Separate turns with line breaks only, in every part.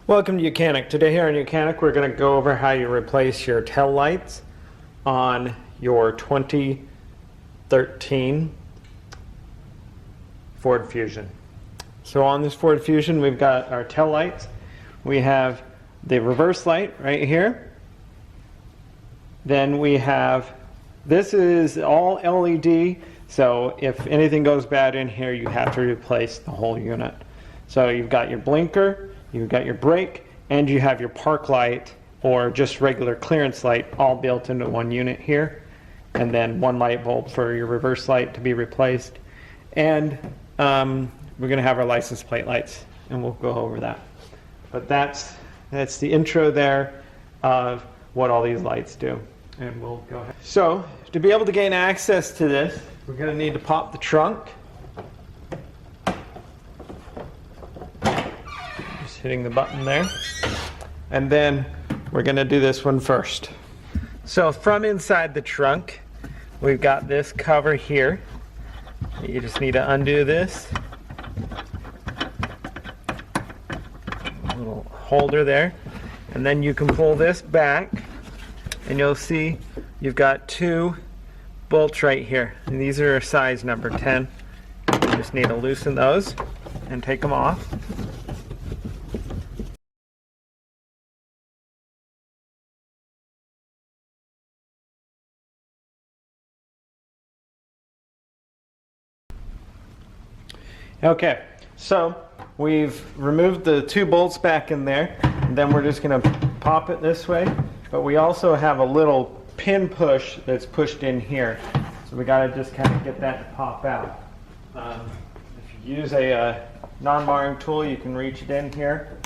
Welcome to YOUCANIC. Today here on YOUCANIC we're going to go over how you replace your tail lights on your 2013 Ford Fusion. So on this Ford Fusion we've got our tail lights. We have the reverse light right here. Then we have, this is all LED, so if anything goes bad in here you have to replace the whole unit. So you've got your blinker, you've got your brake, and you have your park light or just regular clearance light all built into one unit here. And then one light bulb for your reverse light to be replaced. And we're going to have our license plate lights, and we'll go over that. But that's the intro there of what all these lights do. And we'll go ahead. So to be able to gain access to this, we're going to need to pop the trunk. Hitting the button there, and then we're going to do this one first. So from inside the trunk we've got this cover here. You just need to undo this little holder there, and then you can pull this back and you'll see you've got two bolts right here, and these are a size number 10. You just need to loosen those and take them off. Okay, so we've removed the two bolts back in there, and then we're just going to pop it this way, but we also have a little pin push that's pushed in here, so we got to just kind of get that to pop out. If you use a non-marring tool, you can reach it in here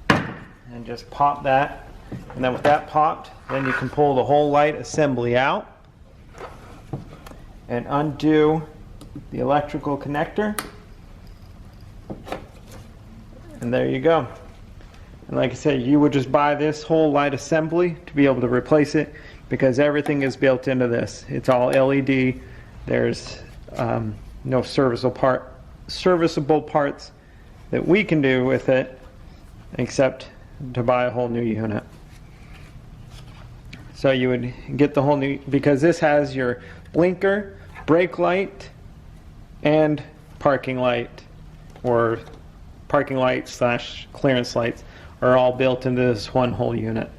and just pop that, and then with that popped, then you can pull the whole light assembly out and undo the electrical connector. And there you go. And like I said, you would just buy this whole light assembly to be able to replace it, because everything is built into this. It's all LED. There's no serviceable parts that we can do with it except to buy a whole new unit. So you would get the whole new, because this has your blinker, brake light, and parking light, or parking light / clearance lights are all built into this one whole unit.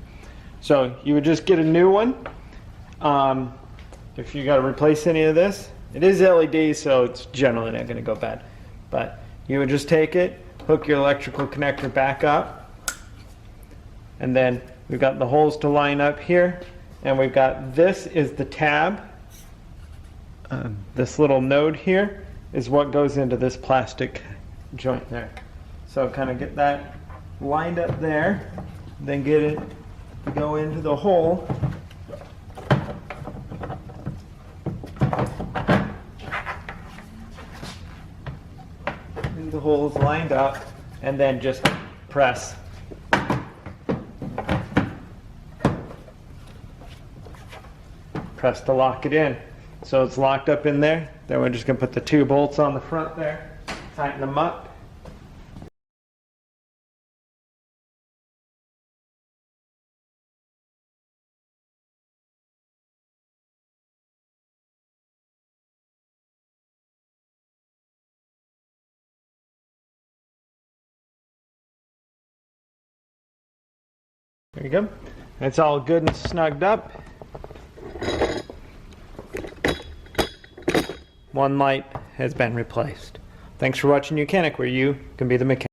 So you would just get a new one. If you got to replace any of this, it is LED, so it's generally not going to go bad. But you would just take it, hook your electrical connector back up, and then we've got the holes to line up here, and we've got, this is the tab. This little node here is what goes into this plastic joint there. So kind of get that lined up there, then get it to go into the hole. And the hole is lined up, and then just press. Press to lock it in. So it's locked up in there. Then we're just going to put the two bolts on the front there, tighten them up. There you go. It's all good and snugged up. One light has been replaced. Thanks for watching YOUCANIC, where you can be the mechanic.